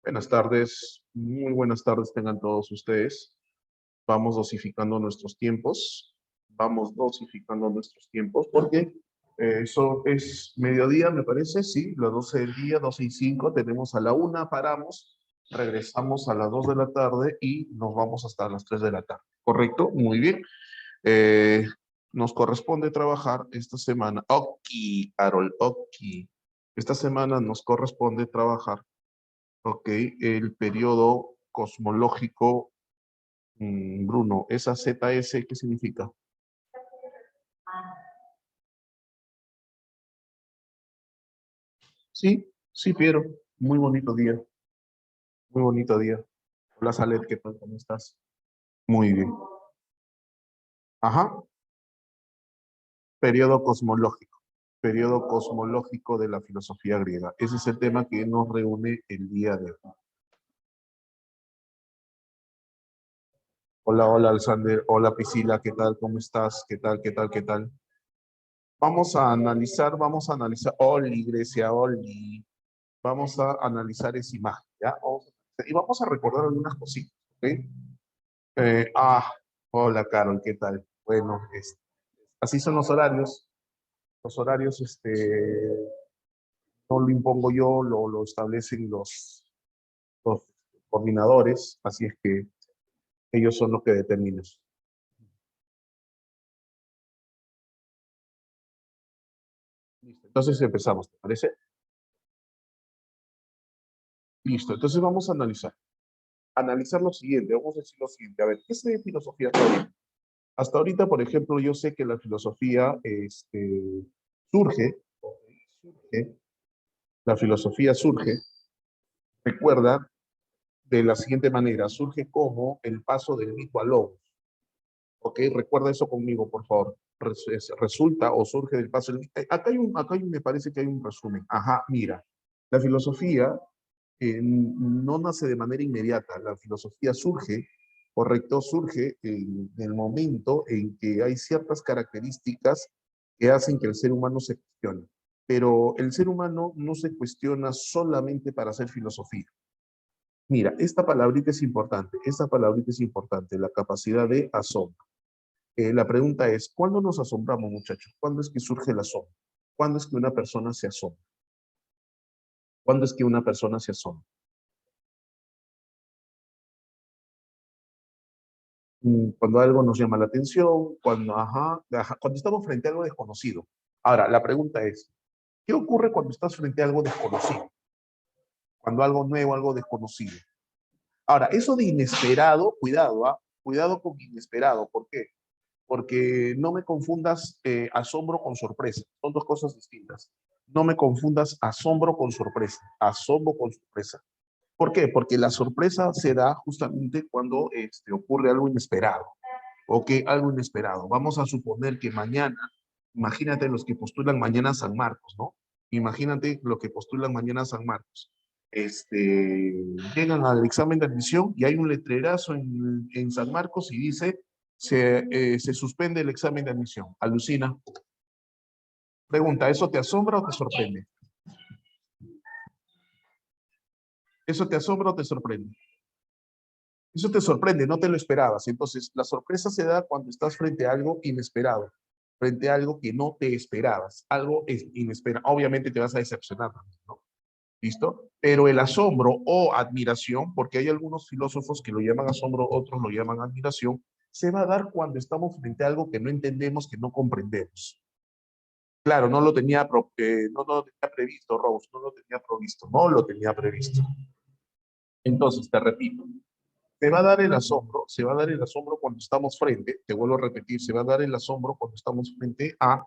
Buenas tardes, muy buenas tardes tengan todos ustedes. Vamos dosificando nuestros tiempos, porque eso es mediodía, me parece, sí, las 12 del día, 12:05, tenemos a la 1, paramos, regresamos a las 2 de la tarde y nos vamos hasta las 3 de la tarde. ¿Correcto? Muy bien. Eh, Nos corresponde trabajar esta semana. Ok, Harold, ok. Esta semana nos corresponde trabajar. Ok, el periodo cosmológico, Bruno, esa ZS, ¿qué significa? Sí, sí, Piero, muy bonito día, muy bonito día. Hola, Salet, ¿qué tal? ¿Cómo estás? Muy bien. Ajá, periodo cosmológico de la filosofía griega. Ese es el tema que nos reúne el día de hoy. Hola, hola, Alexander, hola, Priscila, ¿qué tal? ¿Cómo estás? ¿Qué tal? ¿Qué tal? ¿Qué tal? Oli, Grecia, Oli. Vamos a analizar esa imagen, ¿ya? Y vamos a recordar algunas cositas, ¿ok? Eh, ah, Hola, Carol, ¿qué tal? Bueno, así son los horarios. Los horarios, no lo impongo yo, lo establecen los coordinadores, así es que ellos son los que determinan. Listo, entonces empezamos, ¿te parece? Listo, entonces vamos a analizar lo siguiente, vamos a decir lo siguiente. A ver, ¿qué es de filosofía hasta ahorita? Hasta ahorita, por ejemplo, yo sé que la filosofía surge, surge, la filosofía surge, recuerda, de la siguiente manera, surge como el paso del mito al logos. ¿Ok? Recuerda eso conmigo, por favor. Resulta o surge del paso del mito. Me parece que hay un resumen. Ajá, mira, la filosofía no nace de manera inmediata. La filosofía surge, correcto, surge en el momento en que hay ciertas características que hacen que el ser humano se cuestione. Pero el ser humano no se cuestiona solamente para hacer filosofía. Mira, esta palabrita es importante, la capacidad de asombro. La pregunta es, ¿cuándo nos asombramos, muchachos? ¿Cuándo es que surge el asombro? ¿Cuándo es que una persona se asombra? ¿Cuándo es que una persona se asombra? Cuando algo nos llama la atención, cuando estamos frente a algo desconocido. Ahora, la pregunta es, ¿qué ocurre cuando estás frente a algo desconocido? Cuando algo nuevo, algo desconocido. Ahora, eso de inesperado, cuidado, ¿ah? Cuidado con inesperado. ¿Por qué? Porque no me confundas asombro con sorpresa. Son dos cosas distintas. No me confundas asombro con sorpresa. Asombro con sorpresa. ¿Por qué? Porque la sorpresa se da justamente cuando ocurre algo inesperado. ¿Ok? Algo inesperado. Vamos a suponer que mañana, imagínate los que postulan mañana a San Marcos, ¿no? Imagínate los que postulan mañana a San Marcos. Llegan al examen de admisión y hay un letrerazo en San Marcos y dice, se suspende el examen de admisión. Alucina. Pregunta, ¿eso te asombra o te sorprende? ¿Eso te asombra o te sorprende? Eso te sorprende, no te lo esperabas. Entonces, la sorpresa se da cuando estás frente a algo inesperado, frente a algo que no te esperabas, algo es inesperado. Obviamente te vas a decepcionar, ¿no? ¿Listo? Pero el asombro o admiración, porque hay algunos filósofos que lo llaman asombro, otros lo llaman admiración, se va a dar cuando estamos frente a algo que no entendemos, que no comprendemos. Claro, no lo tenía previsto, Rose, no lo tenía previsto. Entonces, te repito, se va a dar el asombro cuando estamos frente, te vuelvo a repetir, se va a dar el asombro cuando estamos frente a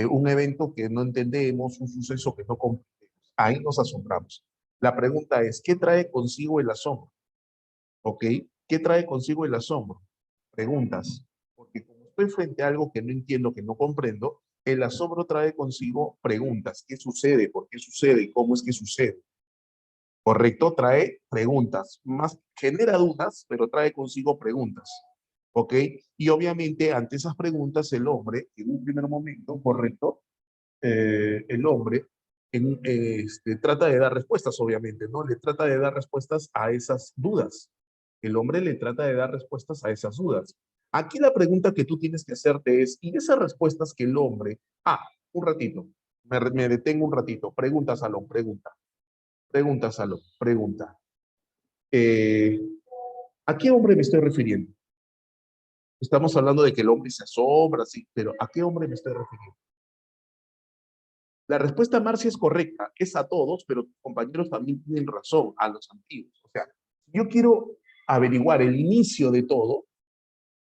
un evento que no entendemos, un suceso que no comprendemos. Ahí nos asombramos. La pregunta es, ¿qué trae consigo el asombro? ¿Ok? ¿Qué trae consigo el asombro? Preguntas. Porque como estoy frente a algo que no entiendo, que no comprendo, el asombro trae consigo preguntas. ¿Qué sucede? ¿Por qué sucede? ¿Cómo es que sucede? Correcto, trae preguntas, más genera dudas, pero trae consigo preguntas, ¿ok? Y obviamente ante esas preguntas el hombre, en un primer momento, correcto, el hombre trata de dar respuestas, obviamente, ¿no? Le trata de dar respuestas a esas dudas. El hombre le trata de dar respuestas a esas dudas. Aquí la pregunta que tú tienes que hacerte es, ¿y esas respuestas que el hombre... un ratito, me detengo un ratito. Pregunta, Salón, pregunta. Pregunta, Salón, pregunta. Eh, ¿A qué hombre me estoy refiriendo? Estamos hablando de que el hombre se asombra, sí, pero ¿a qué hombre me estoy refiriendo? La respuesta, Marcia, es correcta, es a todos, pero tus compañeros también tienen razón, a los antiguos. O sea, yo quiero averiguar el inicio de todo.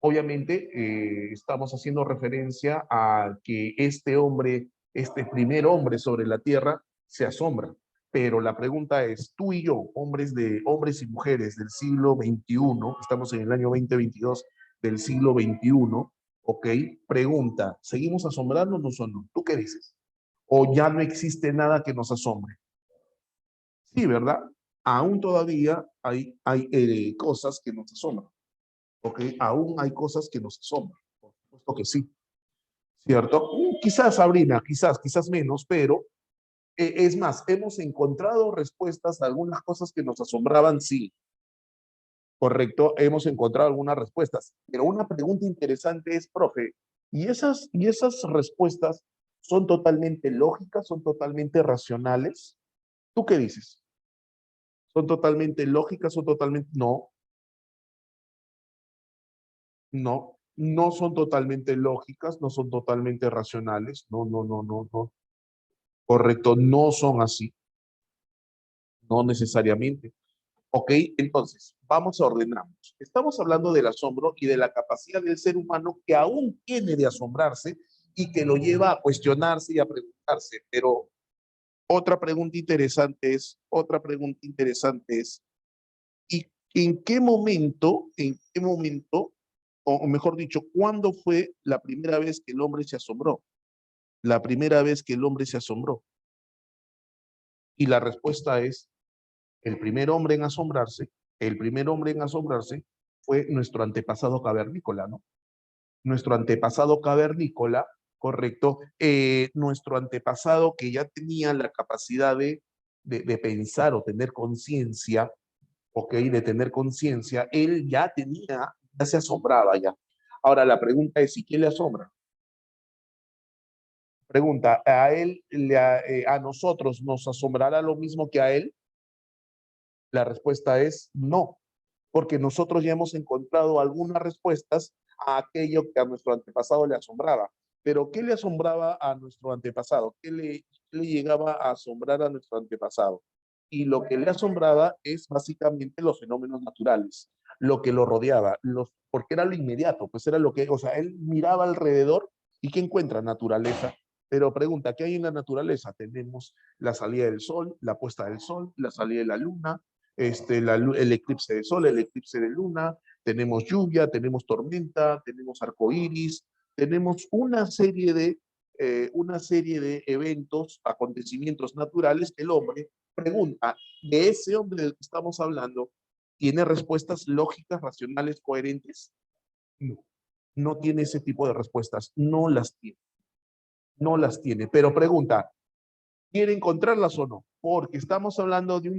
Obviamente, estamos haciendo referencia a que este hombre, este primer hombre sobre la tierra, se asombra. Pero la pregunta es, tú y yo, hombres y mujeres del siglo XXI, estamos en el año 2022 del siglo XXI, ¿ok? Pregunta, ¿seguimos asombrándonos o no? ¿Tú qué dices? ¿O ya no existe nada que nos asombre? Sí, ¿verdad? Aún todavía hay cosas que nos asombran, ¿ok? Aún hay cosas que nos asombran, por supuesto que sí, ¿cierto? Quizás, Sabrina, quizás menos, pero es más, hemos encontrado respuestas a algunas cosas que nos asombraban, sí, correcto, hemos encontrado algunas respuestas, pero una pregunta interesante es, profe, ¿y esas respuestas son totalmente lógicas, son totalmente racionales? ¿Tú qué dices? ¿Son totalmente lógicas, son totalmente... No, no son totalmente lógicas, no son totalmente racionales, no, correcto, no son así, no necesariamente. Ok, entonces, vamos a ordenarnos. Estamos hablando del asombro y de la capacidad del ser humano que aún tiene de asombrarse y que lo lleva a cuestionarse y a preguntarse. Pero otra pregunta interesante es, ¿y en qué momento, o mejor dicho, cuándo fue la primera vez que el hombre se asombró? La primera vez que el hombre se asombró. Y la respuesta es, el primer hombre en asombrarse, el primer hombre en asombrarse fue nuestro antepasado cavernícola, ¿no? Nuestro antepasado cavernícola, correcto, nuestro antepasado que ya tenía la capacidad de pensar o tener conciencia, ok, de tener conciencia, él ya se asombraba ya. Ahora la pregunta es, ¿y qué le asombra? Pregunta, ¿a nosotros nos asombrará lo mismo que a él? La respuesta es no, porque nosotros ya hemos encontrado algunas respuestas a aquello que a nuestro antepasado le asombraba. Pero ¿qué le asombraba a nuestro antepasado? ¿Qué le llegaba a asombrar a nuestro antepasado? Y lo que le asombraba es básicamente los fenómenos naturales, lo que lo rodeaba, porque era lo inmediato, pues era lo que, o sea, él miraba alrededor y ¿qué encuentra? Naturaleza. Pero pregunta, ¿qué hay en la naturaleza? Tenemos la salida del sol, la puesta del sol, la salida de la luna, el eclipse de sol, el eclipse de luna, tenemos lluvia, tenemos tormenta, tenemos arcoíris, tenemos una serie de eventos, acontecimientos naturales que el hombre pregunta, ¿de ese hombre del que estamos hablando tiene respuestas lógicas, racionales, coherentes? No, no tiene ese tipo de respuestas, no las tiene, no las tiene. Pero pregunta, quiere encontrarlas o no, porque estamos hablando de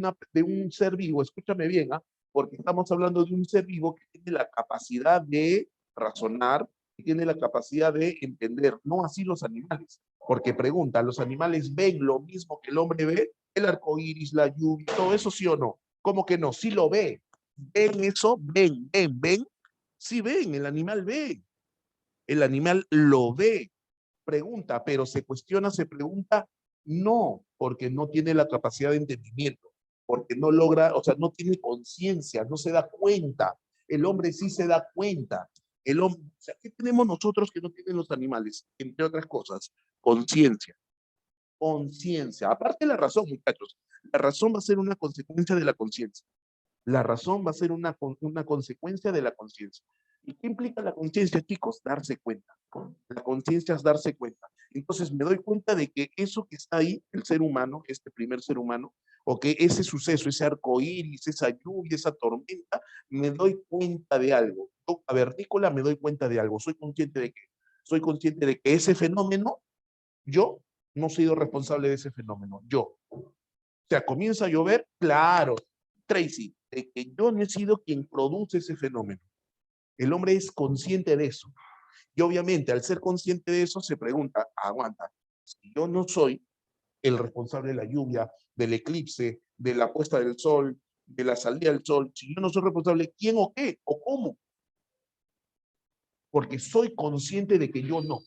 un ser vivo, escúchame bien, porque estamos hablando de un ser vivo que tiene la capacidad de razonar, que tiene la capacidad de entender, no así los animales, porque pregunta, ¿los animales ven lo mismo que el hombre ve? El arco iris, la lluvia, todo eso, ¿sí o no? ¿Cómo que no? Sí lo ve. ¿Ven eso? Ven. Sí ven, el animal ve. El animal lo ve, pregunta, pero se pregunta, no, porque no tiene la capacidad de entendimiento, porque no logra, o sea, no tiene conciencia, no se da cuenta. El hombre sí se da cuenta. El hombre, o sea, ¿qué tenemos nosotros que no tienen los animales? Entre otras cosas, conciencia. Conciencia. Aparte de la razón, muchachos, la razón va a ser una consecuencia de la conciencia. La razón va a ser una consecuencia de la conciencia. ¿Y qué implica la conciencia, chicos? Darse cuenta. La conciencia es darse cuenta. Entonces me doy cuenta de que eso que está ahí, el ser humano, este primer ser humano, o que ese suceso, ese arco iris, esa lluvia, esa tormenta, me doy cuenta de algo. Yo, cavernícola, me doy cuenta de algo. Soy consciente de que ese fenómeno, yo no he sido responsable de ese fenómeno, yo. O sea, comienza a llover, claro, Tracy, de que yo no he sido quien produce ese fenómeno. El hombre es consciente de eso. Y obviamente, al ser consciente de eso, se pregunta, aguanta, si yo no soy el responsable de la lluvia, del eclipse, de la puesta del sol, de la salida del sol, si yo no soy responsable, ¿quién o qué o cómo? Porque soy consciente de que yo no.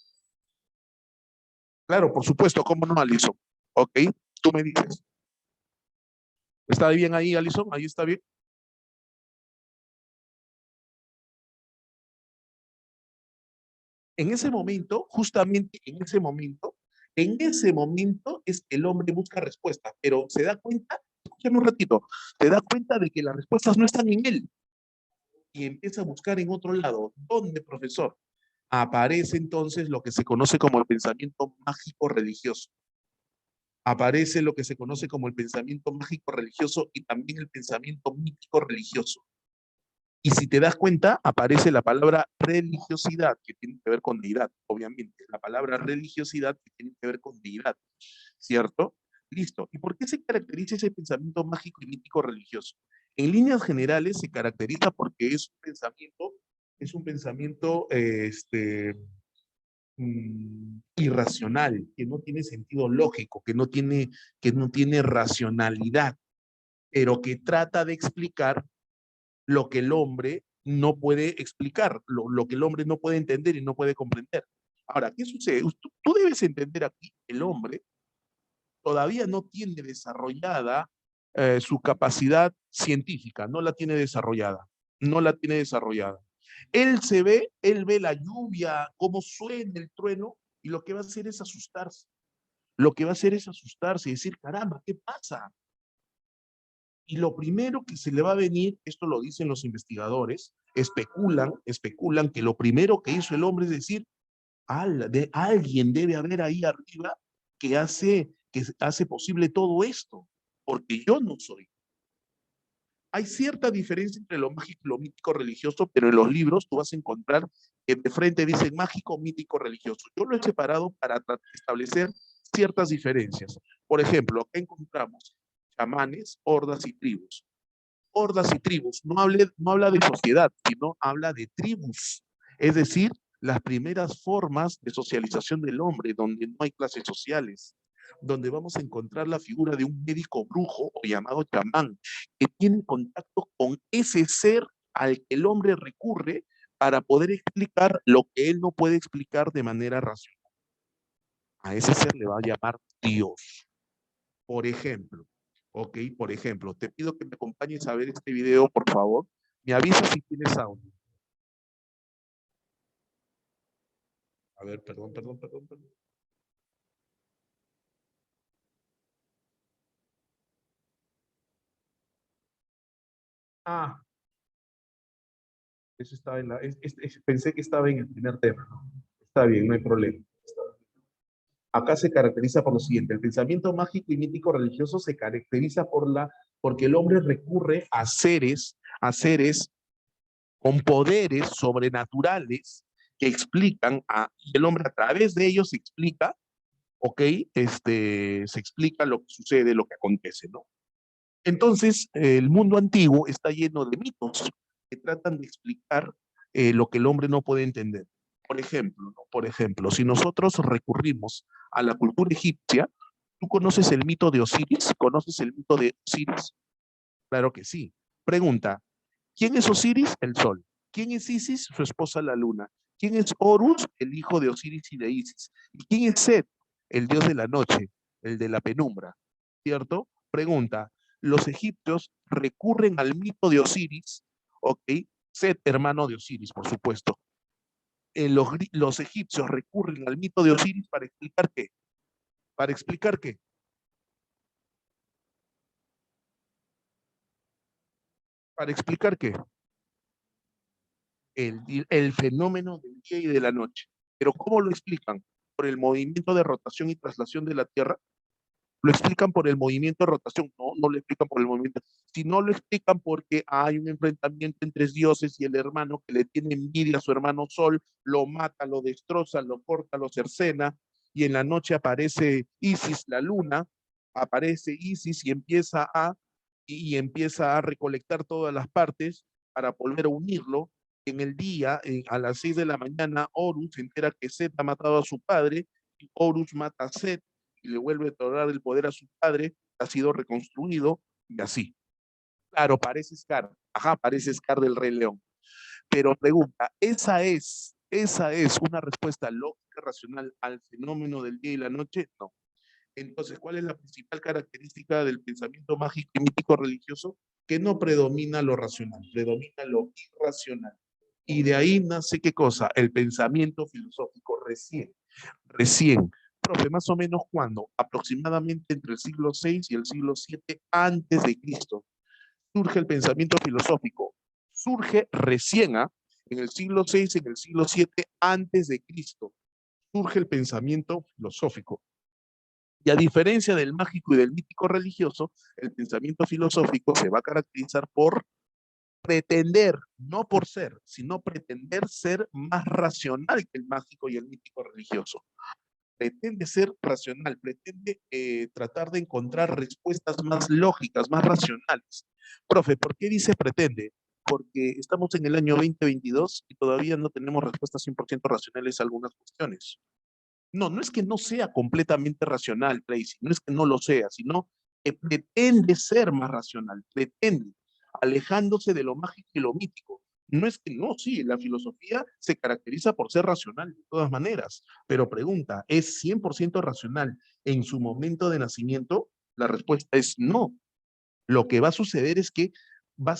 Claro, por supuesto, ¿cómo no, Alison? Ok, tú me dices. ¿Está bien ahí, Alison? ¿Ahí está bien? En ese momento, justamente en ese momento es que el hombre busca respuestas, pero se da cuenta, escúchame un ratito, se da cuenta de que las respuestas no están en él y empieza a buscar en otro lado. ¿Dónde, profesor? Aparece entonces lo que se conoce como el pensamiento mágico religioso. Aparece lo que se conoce como el pensamiento mágico religioso y también el pensamiento mítico religioso. Y si te das cuenta, aparece la palabra religiosidad, que tiene que ver con deidad, obviamente. La palabra religiosidad que tiene que ver con deidad, ¿cierto? Listo. ¿Y por qué se caracteriza ese pensamiento mágico y mítico religioso? En líneas generales se caracteriza porque es un pensamiento irracional, que no tiene sentido lógico, que no tiene racionalidad, pero que trata de explicar lo que el hombre no puede explicar, lo que el hombre no puede entender y no puede comprender. Ahora, ¿qué sucede? Tú debes entender aquí, el hombre todavía no tiene desarrollada su capacidad científica, no la tiene desarrollada, no la tiene desarrollada. Él ve la lluvia, cómo suena el trueno, y lo que va a hacer es asustarse. Lo que va a hacer es asustarse y decir, caramba, ¿qué pasa? Y lo primero que se le va a venir, esto lo dicen los investigadores, especulan que lo primero que hizo el hombre es decir, alguien debe haber ahí arriba que hace posible todo esto, porque yo no soy. Hay cierta diferencia entre lo mágico y lo mítico religioso, pero en los libros tú vas a encontrar que de frente dicen mágico, mítico, religioso. Yo lo he separado para establecer ciertas diferencias. Por ejemplo, acá encontramos chamanes, hordas y tribus. Hordas y tribus, no habla de sociedad, sino habla de tribus. Es decir, las primeras formas de socialización del hombre, donde no hay clases sociales, donde vamos a encontrar la figura de un médico brujo o llamado chamán, que tiene contacto con ese ser al que el hombre recurre para poder explicar lo que él no puede explicar de manera racional. A ese ser le va a llamar Dios. Por ejemplo, ok, por ejemplo, te pido que me acompañes a ver este video, por favor. Me avisas si tienes audio. A ver, perdón. Ah, eso estaba en la, pensé que estaba en el primer tema. Está bien, no hay problema. Acá se caracteriza por lo siguiente, el pensamiento mágico y mítico religioso se caracteriza porque el hombre recurre a seres con poderes sobrenaturales que explican, y el hombre a través de ellos explica, ok, se explica lo que sucede, lo que acontece, ¿no? Entonces, el mundo antiguo está lleno de mitos que tratan de explicar lo que el hombre no puede entender. Por ejemplo, ¿no? Por ejemplo, si nosotros recurrimos a la cultura egipcia, ¿tú conoces el mito de Osiris? ¿Conoces el mito de Osiris? Claro que sí. Pregunta, ¿quién es Osiris? El sol. ¿Quién es Isis? Su esposa la luna. ¿Quién es Horus? El hijo de Osiris y de Isis. ¿Y quién es Set? El dios de la noche, el de la penumbra. ¿Cierto? Pregunta, los egipcios recurren al mito de Osiris, ¿ok? Set, hermano de Osiris, por supuesto. Los egipcios recurren al mito de Osiris para explicar qué. Para explicar qué. Para explicar qué. El fenómeno del día y de la noche. Pero ¿cómo lo explican? Por el movimiento de rotación y traslación de la Tierra. Lo explican por el movimiento de rotación, no lo explican por el movimiento. Si no lo explican porque hay un enfrentamiento entre dioses y el hermano que le tiene envidia a su hermano Sol, lo mata, lo destroza, lo corta, lo cercena, y en la noche aparece Isis, la luna, aparece Isis y empieza a recolectar todas las partes para volver a unirlo. En el día, a las 6 de la mañana, Horus se entera que Set ha matado a su padre, y Horus mata a Set y le vuelve a otorgar el poder a su padre, ha sido reconstruido y así. Claro, parece Scar, ajá, parece Scar del Rey León. Pero pregunta, ¿esa es una respuesta lógica, racional al fenómeno del día y la noche? No. Entonces, ¿cuál es la principal característica del pensamiento mágico y mítico religioso? Que no predomina lo racional, predomina lo irracional. Y de ahí nace, ¿qué cosa? El pensamiento filosófico recién. Profe, más o menos cuando, aproximadamente entre el siglo VI y el siglo VII antes de Cristo, surge el pensamiento filosófico. Surge recién, en el siglo VI, en el siglo VII antes de Cristo, surge el pensamiento filosófico. Y a diferencia del mágico y del mítico religioso, el pensamiento filosófico se va a caracterizar por pretender, no por ser, sino pretender ser más racional que el mágico y el mítico religioso. Pretende ser racional, pretende tratar de encontrar respuestas más lógicas, más racionales. Profe, ¿por qué dice pretende? Porque estamos en el año 2022 y todavía no tenemos respuestas 100% racionales a algunas cuestiones. No, no es que no sea completamente racional, Tracy, no es que no lo sea, sino que pretende ser más racional, pretende, alejándose de lo mágico y lo mítico. No es que no, sí, la filosofía se caracteriza por ser racional de todas maneras, pero pregunta, ¿es 100% racional en su momento de nacimiento? La respuesta es no. Lo que va a suceder es que va,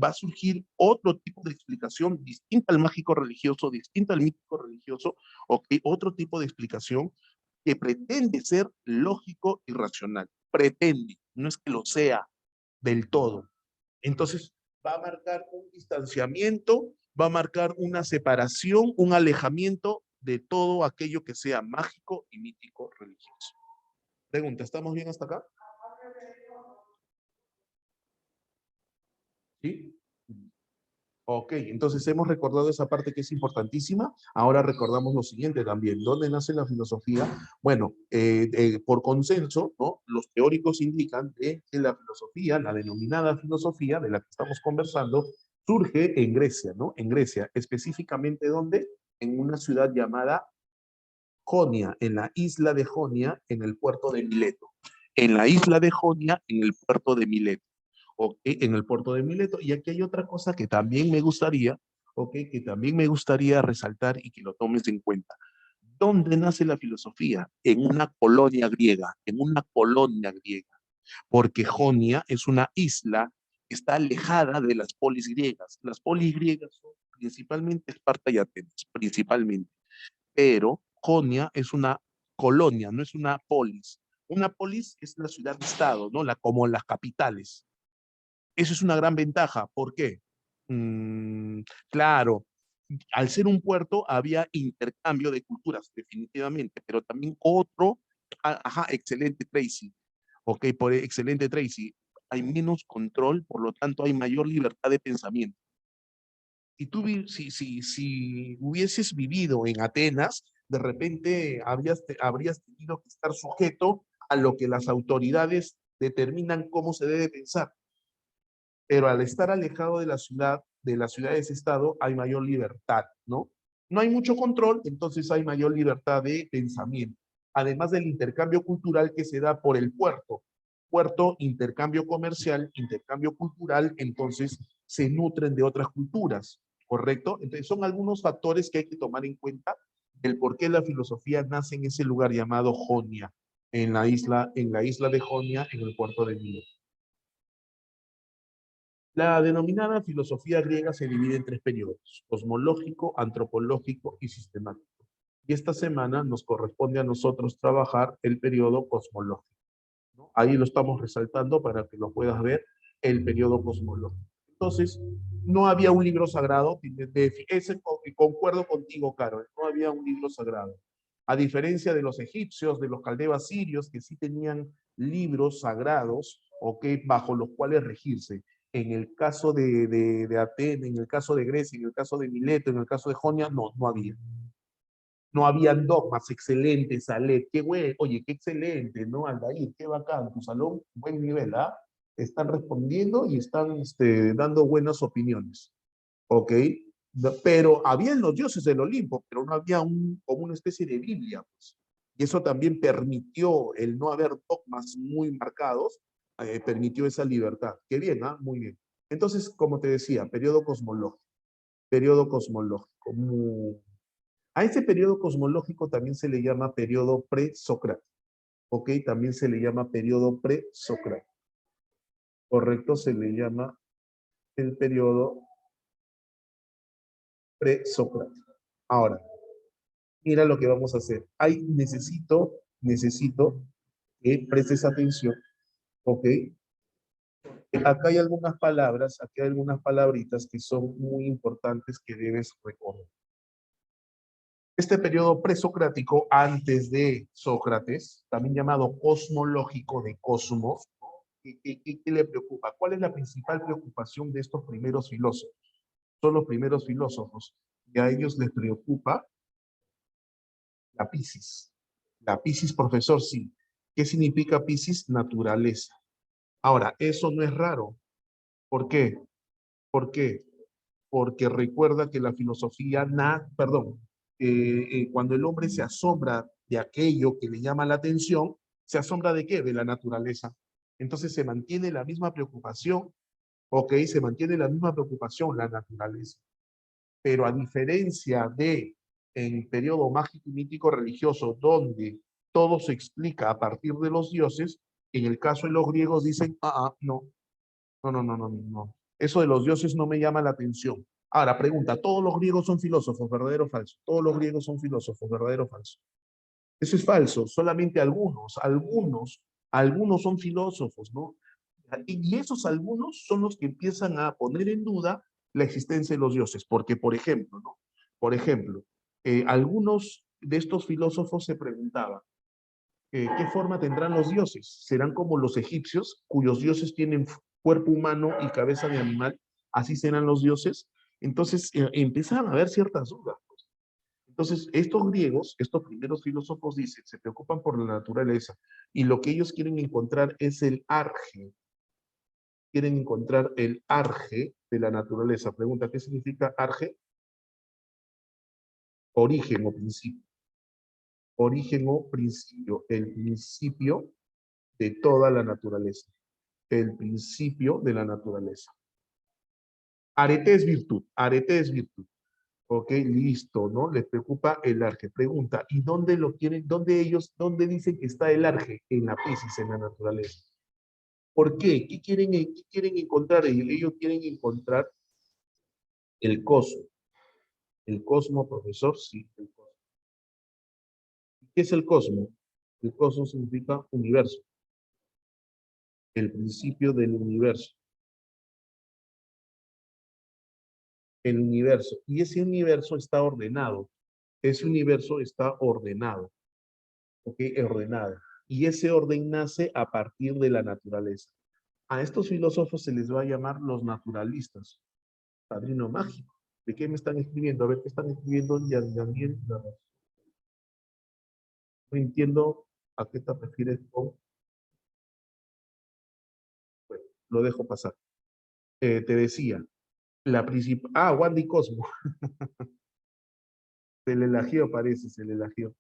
va a surgir otro tipo de explicación distinta al mágico religioso, distinta al mítico religioso, o que otro tipo de explicación que pretende ser lógico y racional. Pretende, no es que lo sea del todo. Entonces, va a marcar un distanciamiento, va a marcar una separación, un alejamiento de todo aquello que sea mágico y mítico religioso. Pregunta, ¿estamos bien hasta acá? ¿Sí? Ok, entonces hemos recordado esa parte que es importantísima. Ahora recordamos lo siguiente también. ¿Dónde nace la filosofía? Bueno, por consenso, ¿no? Los teóricos indican que la filosofía, la denominada filosofía de la que estamos conversando, surge en Grecia, ¿no? En Grecia, específicamente ¿dónde? En una ciudad llamada Jonia, en la isla de Jonia, en el puerto de Mileto. En la isla de Jonia, en el puerto de Mileto. ¿Ok? En el puerto de Mileto. Y aquí hay otra cosa que también me gustaría, ¿ok? Que también me gustaría resaltar y que lo tomes en cuenta. ¿Dónde nace la filosofía? En una colonia griega, en una colonia griega. Porque Jonia es una isla que está alejada de las polis griegas. Las polis griegas son principalmente Esparta y Atenas, principalmente. Pero Jonia es una colonia, no es una polis. Una polis es la ciudad-estado, ¿no? Como las capitales. Eso es una gran ventaja. ¿Por qué? Mm, claro, al ser un puerto había intercambio de culturas, definitivamente, pero también otro, ajá, excelente Tracy, ok, excelente Tracy, hay menos control, por lo tanto hay mayor libertad de pensamiento. Si tú si hubieses vivido en Atenas, de repente habrías tenido que estar sujeto a lo que las autoridades determinan cómo se debe pensar. Pero al estar alejado de las ciudades-estado, hay mayor libertad, ¿no? No hay mucho control, entonces hay mayor libertad de pensamiento. Además del intercambio cultural que se da por el puerto. Puerto, intercambio comercial, intercambio cultural, entonces se nutren de otras culturas, ¿correcto? Entonces son algunos factores que hay que tomar en cuenta del por qué la filosofía nace en ese lugar llamado Jonia, en la isla de Jonia, en el puerto de Mileto. La denominada filosofía griega se divide en tres periodos: cosmológico, antropológico y sistemático. Y esta semana nos corresponde a nosotros trabajar el periodo cosmológico, ¿no? Ahí lo estamos resaltando para que lo puedas ver, el periodo cosmológico. Entonces, no había un libro sagrado, ese concuerdo contigo, Carol, no había un libro sagrado. A diferencia de los egipcios, de los caldeos sirios, que sí tenían libros sagrados, ¿okay? Bajo los cuales regirse. En el caso de Atenas, en el caso de Grecia, en el caso de Mileto, en el caso de Jonia, no había. No habían dogmas, excelente, Salet, qué bueno, oye, qué excelente, ¿no? Aldair, qué bacán, tu salón, buen nivel, ¿ah? Están respondiendo y están dando buenas opiniones, ¿ok? Pero habían los dioses del Olimpo, pero no había como una especie de Biblia, pues. Y eso también permitió el no haber dogmas muy marcados, permitió esa libertad. Qué bien, ¿ah? Muy bien. Entonces, como te decía, periodo cosmológico, periodo cosmológico. A este periodo cosmológico también se le llama periodo presocrático, ¿ok? También se le llama periodo presocrático. Correcto, se le llama el periodo presocrático. Ahora, mira lo que vamos a hacer. Necesito que prestes atención, ¿ok? Acá hay algunas palabras, aquí hay algunas palabritas que son muy importantes que debes recordar. Este periodo presocrático, antes de Sócrates, también llamado cosmológico de cosmos, ¿no? ¿Qué le preocupa? ¿Cuál es la principal preocupación de estos primeros filósofos? Son los primeros filósofos y a ellos les preocupa la Piscis. La Piscis, profesor, sí. ¿Qué significa Piscis? Naturaleza. Ahora, eso no es raro. ¿Por qué? ¿Por qué? Porque recuerda que la filosofía, cuando el hombre se asombra de aquello que le llama la atención, ¿se asombra de qué? De la naturaleza. Entonces se mantiene la misma preocupación, ok, se mantiene la misma preocupación, la naturaleza. Pero a diferencia de en periodo mágico y mítico religioso, donde todo se explica a partir de los dioses, en el caso de los griegos dicen, no, no, no, no, no, no. Eso de los dioses no me llama la atención. Ahora, pregunta, ¿todos los griegos son filósofos, verdadero o falso? Todos los griegos son filósofos, verdadero o falso. Eso es falso, solamente algunos son filósofos, ¿no? Y esos algunos son los que empiezan a poner en duda la existencia de los dioses, porque, por ejemplo, ¿no? Por ejemplo, algunos de estos filósofos se preguntaban, ¿qué forma tendrán los dioses? ¿Serán como los egipcios, cuyos dioses tienen cuerpo humano y cabeza de animal? ¿Así serán los dioses? Entonces empiezan a haber ciertas dudas. Entonces, estos griegos, estos primeros filósofos dicen, se preocupan por la naturaleza y lo que ellos quieren encontrar es el arge. Quieren encontrar el arge de la naturaleza. Pregunta, ¿qué significa arge? Origen o principio. Origen o principio. El principio de toda la naturaleza. El principio de la naturaleza. Arete es virtud. Arete es virtud. Ok, listo, ¿no? Les preocupa el arge. Pregunta, ¿y dónde lo quieren? ¿Dónde dicen que está el arge? En la Piscis, en la naturaleza. ¿Por qué? Qué quieren encontrar ellos? Ellos quieren encontrar el cosmos. El cosmos, profesor, sí. El cosmos. ¿Qué es el cosmos? El cosmos significa universo. El principio del universo. El universo. Y ese universo está ordenado. Ese universo está ordenado. ¿Ok? Ordenado. Y ese orden nace a partir de la naturaleza. A estos filósofos se les va a llamar los naturalistas. Padrino mágico. ¿De qué me están escribiendo? A ver, ¿qué están escribiendo? Daniel, no entiendo a qué te refieres con... Bueno, lo dejo pasar. Te decía, la principal... Ah, Wandy Cosmo. Se le elagió, parece, se le elagió.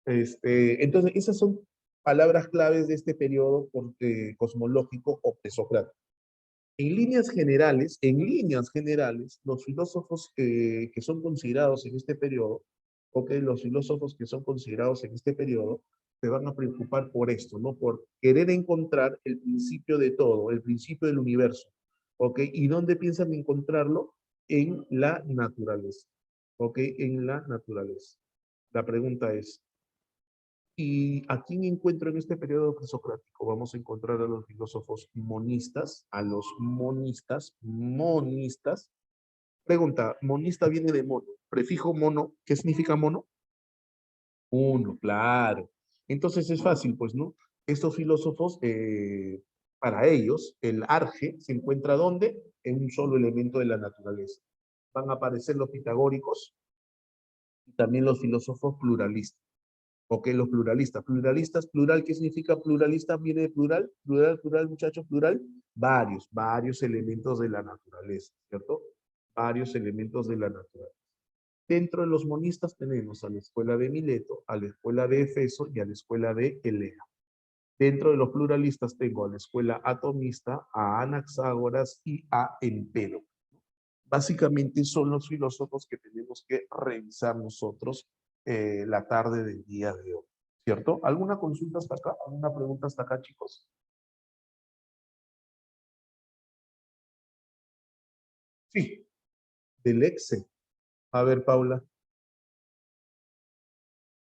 Entonces, esas son palabras claves de este periodo cosmológico o presocrático. En líneas generales, los filósofos que son considerados en este periodo, ok, los filósofos que son considerados en este periodo, se van a preocupar por esto, ¿no? Por querer encontrar el principio de todo, el principio del universo, ok, ¿y dónde piensan encontrarlo? En la naturaleza, ok, en la naturaleza. La pregunta es, ¿y a quién encuentro en este periodo presocrático? Vamos a encontrar a los filósofos monistas, a los monistas. Pregunta, monista viene de mono. Prefijo mono, ¿qué significa mono? Uno, claro. Entonces es fácil, pues, ¿no? Estos filósofos, para ellos, el arge se encuentra ¿dónde? En un solo elemento de la naturaleza. Van a aparecer los pitagóricos, También los filósofos pluralistas. Ok, los pluralistas. Pluralistas, plural, ¿qué significa pluralista? Viene de plural, plural, plural, muchachos, plural. Varios elementos de la naturaleza, ¿cierto? Varios elementos de la naturaleza. Dentro de los monistas tenemos a la escuela de Mileto, a la escuela de Efeso y a la escuela de Elea. Dentro de los pluralistas tengo a la escuela atomista, a Anaxágoras y a Empédocle. Básicamente son los filósofos que tenemos que revisar nosotros la tarde del día de hoy, ¿cierto? ¿Alguna consulta hasta acá? ¿Alguna pregunta hasta acá, chicos? Sí, del Excel. A ver, Paula.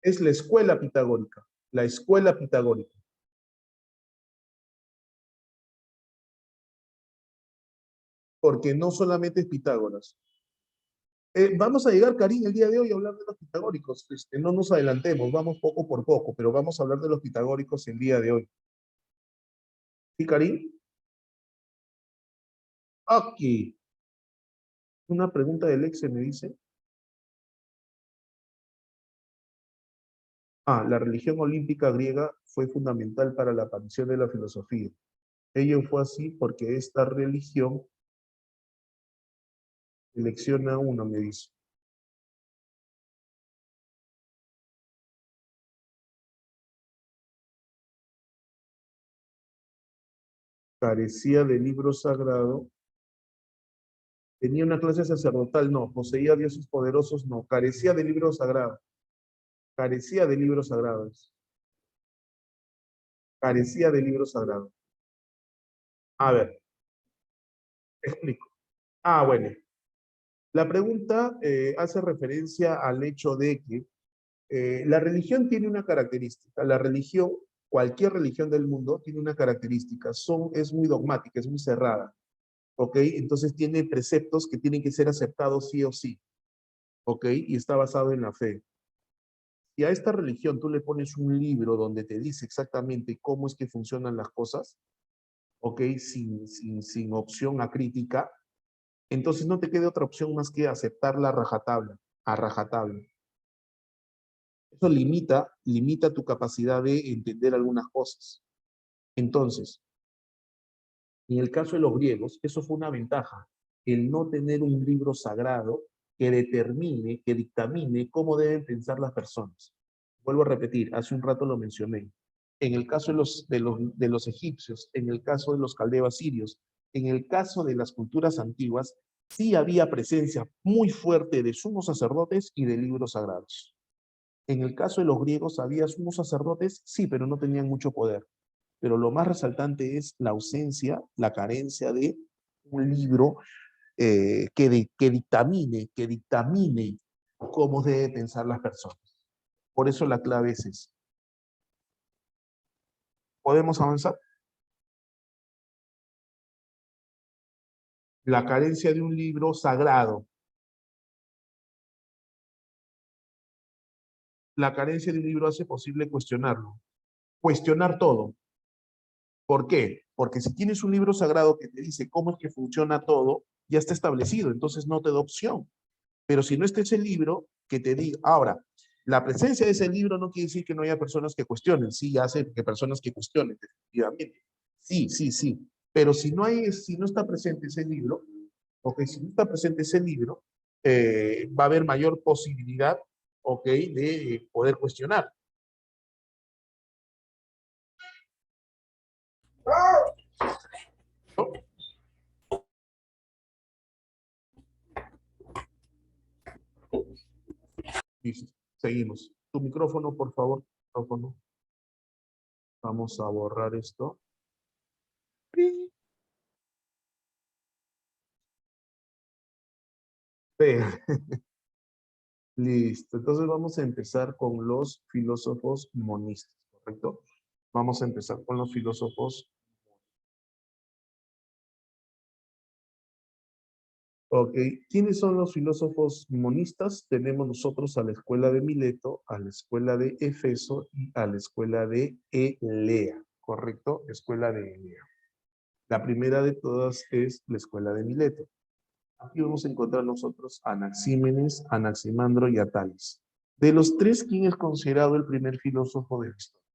Es la escuela pitagórica. La escuela pitagórica. Porque no solamente es Pitágoras. Vamos a llegar, Karim, el día de hoy a hablar de los pitagóricos. No nos adelantemos, vamos poco por poco, pero vamos a hablar de los pitagóricos el día de hoy. ¿Sí, Karim? Aquí. Una pregunta del Excel me dice. La religión olímpica griega fue fundamental para la aparición de la filosofía. Ello fue así porque esta religión selecciona uno, me dice. Carecía de libro sagrado. Tenía una clase sacerdotal, no. Poseía dioses poderosos, no. Carecía de libro sagrado. Carecía de libros sagrados. Carecía de libro sagrado. A ver, explico. Bueno. La pregunta hace referencia al hecho de que la religión tiene una característica. La religión, cualquier religión del mundo, tiene una característica. Es muy dogmática, es muy cerrada. ¿Ok? Entonces tiene preceptos que tienen que ser aceptados sí o sí. ¿Ok? Y está basado en la fe. Si a esta religión tú le pones un libro donde te dice exactamente cómo es que funcionan las cosas, ¿ok? Sin opción a crítica, entonces no te queda otra opción más que aceptarla a rajatabla. Eso limita tu capacidad de entender algunas cosas. Entonces, en el caso de los griegos, eso fue una ventaja, el no tener un libro sagrado que determine, que dictamine cómo deben pensar las personas. Vuelvo a repetir, hace un rato lo mencioné. En el caso de los egipcios, en el caso de los caldeos sirios, en el caso de las culturas antiguas, sí había presencia muy fuerte de sumos sacerdotes y de libros sagrados. En el caso de los griegos había sumos sacerdotes, sí, pero no tenían mucho poder. Pero lo más resaltante es la ausencia, la carencia de un libro que dictamine cómo deben pensar las personas. Por eso la clave es esa. ¿Podemos avanzar? La carencia de un libro sagrado. La carencia de un libro hace posible cuestionarlo. Cuestionar todo. ¿Por qué? Porque si tienes un libro sagrado que te dice cómo es que funciona todo, ya está establecido, entonces no te da opción. Pero si no está ese libro, que te diga, ahora, la presencia de ese libro no quiere decir que no haya personas que cuestionen, sí, hace que personas que cuestionen, definitivamente. Sí, sí, sí. Pero si no está presente ese libro, ok, si no está presente ese libro, va a haber mayor posibilidad, ok, de poder cuestionar. ¿No? Listo, seguimos. Tu micrófono, por favor, micrófono. Vamos a borrar esto. Venga. Listo. Entonces vamos a empezar con los filósofos monistas, ¿correcto? Vamos a empezar con los filósofos. Ok. ¿Quiénes son los filósofos monistas? Tenemos nosotros a la escuela de Mileto, a la escuela de Efeso y a la escuela de Elea, ¿correcto? Escuela de Elea. La primera de todas es la escuela de Mileto. Aquí vamos a encontrar nosotros a Anaxímenes, Anaximandro y a Tales. De los tres, ¿quién es considerado el primer filósofo de la historia?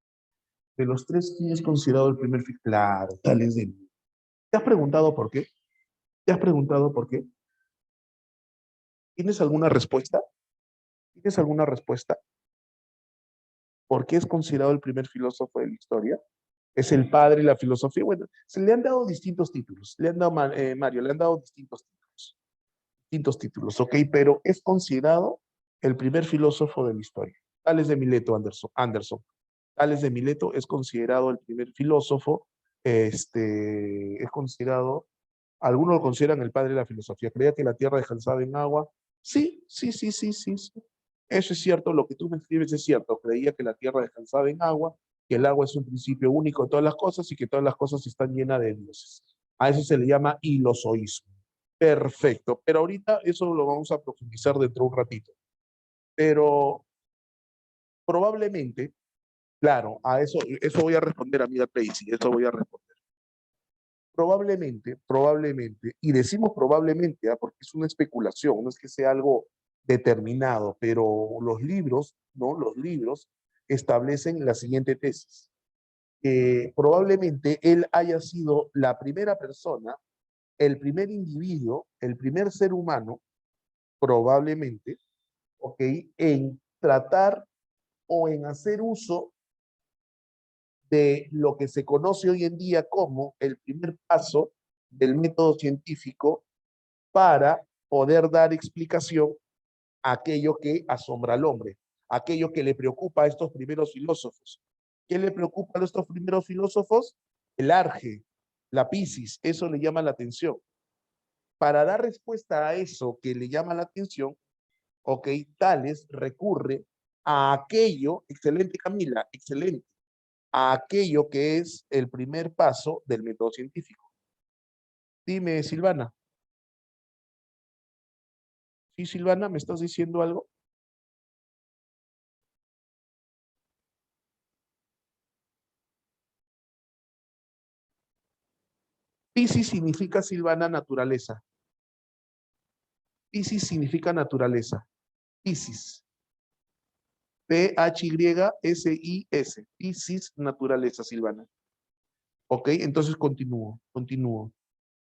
De los tres, ¿quién es considerado el primer filósofo? Claro, Tales de Mileto. ¿Te has preguntado por qué? ¿Te has preguntado por qué? ¿Tienes alguna respuesta? ¿Tienes alguna respuesta? ¿Por qué es considerado el primer filósofo de la historia? Es el padre de la filosofía. Bueno, se le han dado distintos títulos. Le han dado, Mario, le han dado distintos títulos, ¿ok? Pero es considerado el primer filósofo de la historia. Tales de Mileto, Anderson. Tales de Mileto es considerado el primer filósofo, es considerado, algunos lo consideran el padre de la filosofía. Creía que la tierra descansaba en agua. Sí, sí, sí, sí, sí, sí. Eso es cierto, lo que tú me escribes es cierto. Creía que la tierra descansaba en agua, que el agua es un principio único de todas las cosas y que todas las cosas están llenas de dioses. A eso se le llama ilozoísmo. Perfecto, pero ahorita eso lo vamos a profundizar dentro de un ratito. Pero probablemente, claro, a eso voy a responder, amiga Tracy, eso voy a responder. Probablemente, y decimos probablemente, ¿ah? Porque es una especulación, no es que sea algo determinado, pero los libros, ¿no? Los libros establecen la siguiente tesis. Probablemente él haya sido la primera persona, el primer individuo, el primer ser humano, probablemente, ¿ok? En tratar o en hacer uso de lo que se conoce hoy en día como el primer paso del método científico para poder dar explicación a aquello que asombra al hombre, aquello que le preocupa a estos primeros filósofos. ¿Qué le preocupa a estos primeros filósofos? El arge, la piscis, eso le llama la atención. Para dar respuesta a eso que le llama la atención, ok, Tales recurre a aquello, excelente Camila, excelente, a aquello que es el primer paso del método científico. Dime, Silvana. Sí, Silvana, ¿me estás diciendo algo? Piscis significa, Silvana, naturaleza. Piscis significa naturaleza. Piscis. P-H-Y-S-I-S. Piscis, naturaleza, Silvana. Ok, entonces continúo.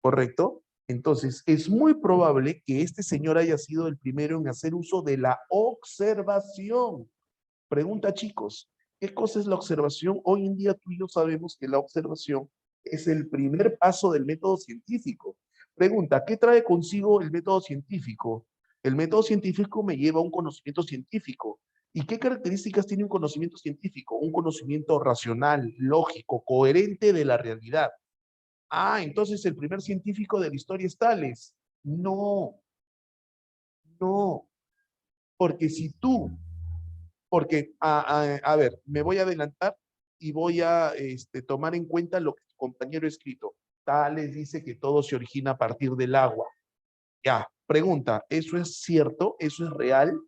¿Correcto? Entonces, es muy probable que este señor haya sido el primero en hacer uso de la observación. Pregunta, chicos, ¿qué cosa es la observación? Hoy en día tú y yo sabemos que la observación es el primer paso del método científico. Pregunta, ¿qué trae consigo el método científico? El método científico me lleva a un conocimiento científico. ¿Y qué características tiene un conocimiento científico? Un conocimiento racional, lógico, coherente de la realidad. Ah, entonces el primer científico de la historia es Tales. No, no, porque si tú, porque, a ver, me voy a adelantar y voy a tomar en cuenta lo que tu compañero ha escrito. Tales dice que todo se origina a partir del agua. Ya, pregunta, ¿eso es cierto? ¿Eso es real?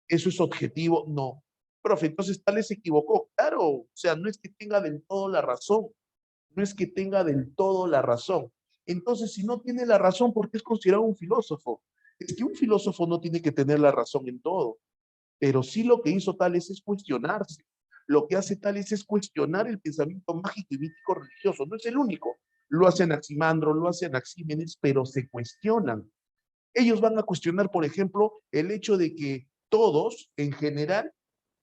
¿Eso es objetivo? No. Profe, entonces Tales se equivocó. Claro, o sea, no es que tenga del todo la razón. No es que tenga del todo la razón. Entonces, si no tiene la razón, ¿por qué es considerado un filósofo? Es que un filósofo no tiene que tener la razón en todo, pero sí lo que hizo Tales es cuestionarse. Lo que hace Tales es cuestionar el pensamiento mágico y mítico religioso. No es el único. Lo hace Anaximandro, lo hace Anaxímenes, pero se cuestionan. Ellos van a cuestionar, por ejemplo, el hecho de que todos, en general,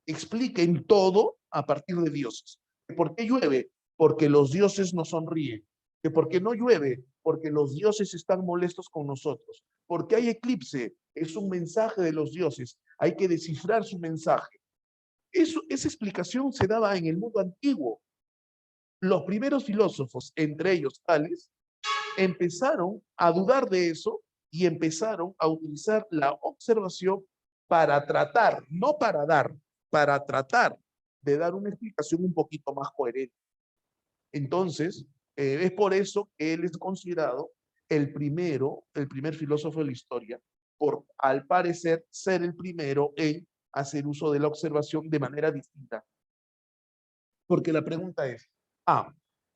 expliquen todo a partir de dioses. ¿Por qué llueve? Porque los dioses nos sonríen. ¿Que por qué no llueve? Porque los dioses están molestos con nosotros. ¿Por qué hay eclipse? Es un mensaje de los dioses. Hay que descifrar su mensaje. Esa explicación se daba en el mundo antiguo. Los primeros filósofos, entre ellos Tales, empezaron a dudar de eso y empezaron a utilizar la observación para tratar, no para tratar de dar una explicación un poquito más coherente. Entonces, es por eso que él es considerado el primer filósofo de la historia, por al parecer ser el primero en hacer uso de la observación de manera distinta. Porque la pregunta es,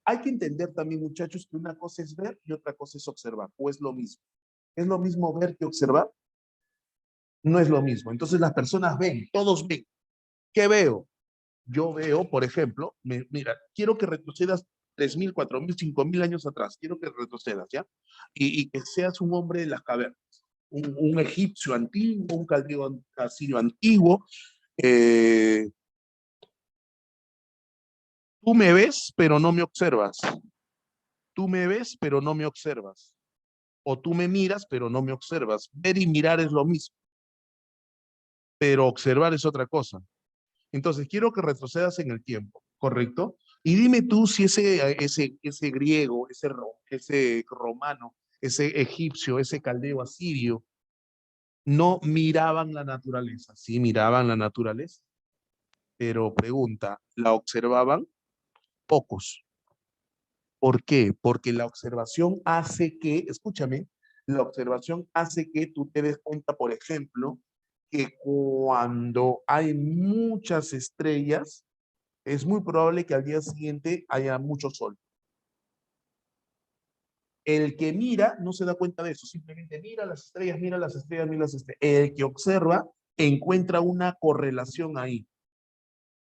hay que entender también, muchachos, que una cosa es ver y otra cosa es observar, o es lo mismo. ¿Es lo mismo ver que observar? No es lo mismo. Entonces las personas ven, todos ven. ¿Qué veo? Yo veo, por ejemplo, mira, quiero que retrocedas 3.000, 4.000, 5.000 años atrás. Quiero que retrocedas, ¿ya? Y que seas un hombre de las cavernas. Un egipcio antiguo, un caldeo asirio antiguo. Eh, Tú me ves, pero no me observas. Tú me ves, pero no me observas. O tú me miras, pero no me observas. Ver y mirar es lo mismo, pero observar es otra cosa. Entonces, quiero que retrocedas en el tiempo, ¿correcto? Y dime tú si ese griego, ese romano, ese egipcio, ese caldeo asirio, no miraban la naturaleza. Sí, miraban la naturaleza, pero pregunta, ¿la observaban? Pocos. ¿Por qué? Porque la observación hace que, escúchame, la observación hace que tú te des cuenta, por ejemplo, que cuando hay muchas estrellas, es muy probable que al día siguiente haya mucho sol. El que mira no se da cuenta de eso, simplemente mira las estrellas, mira las estrellas, mira las estrellas. El que observa encuentra una correlación ahí,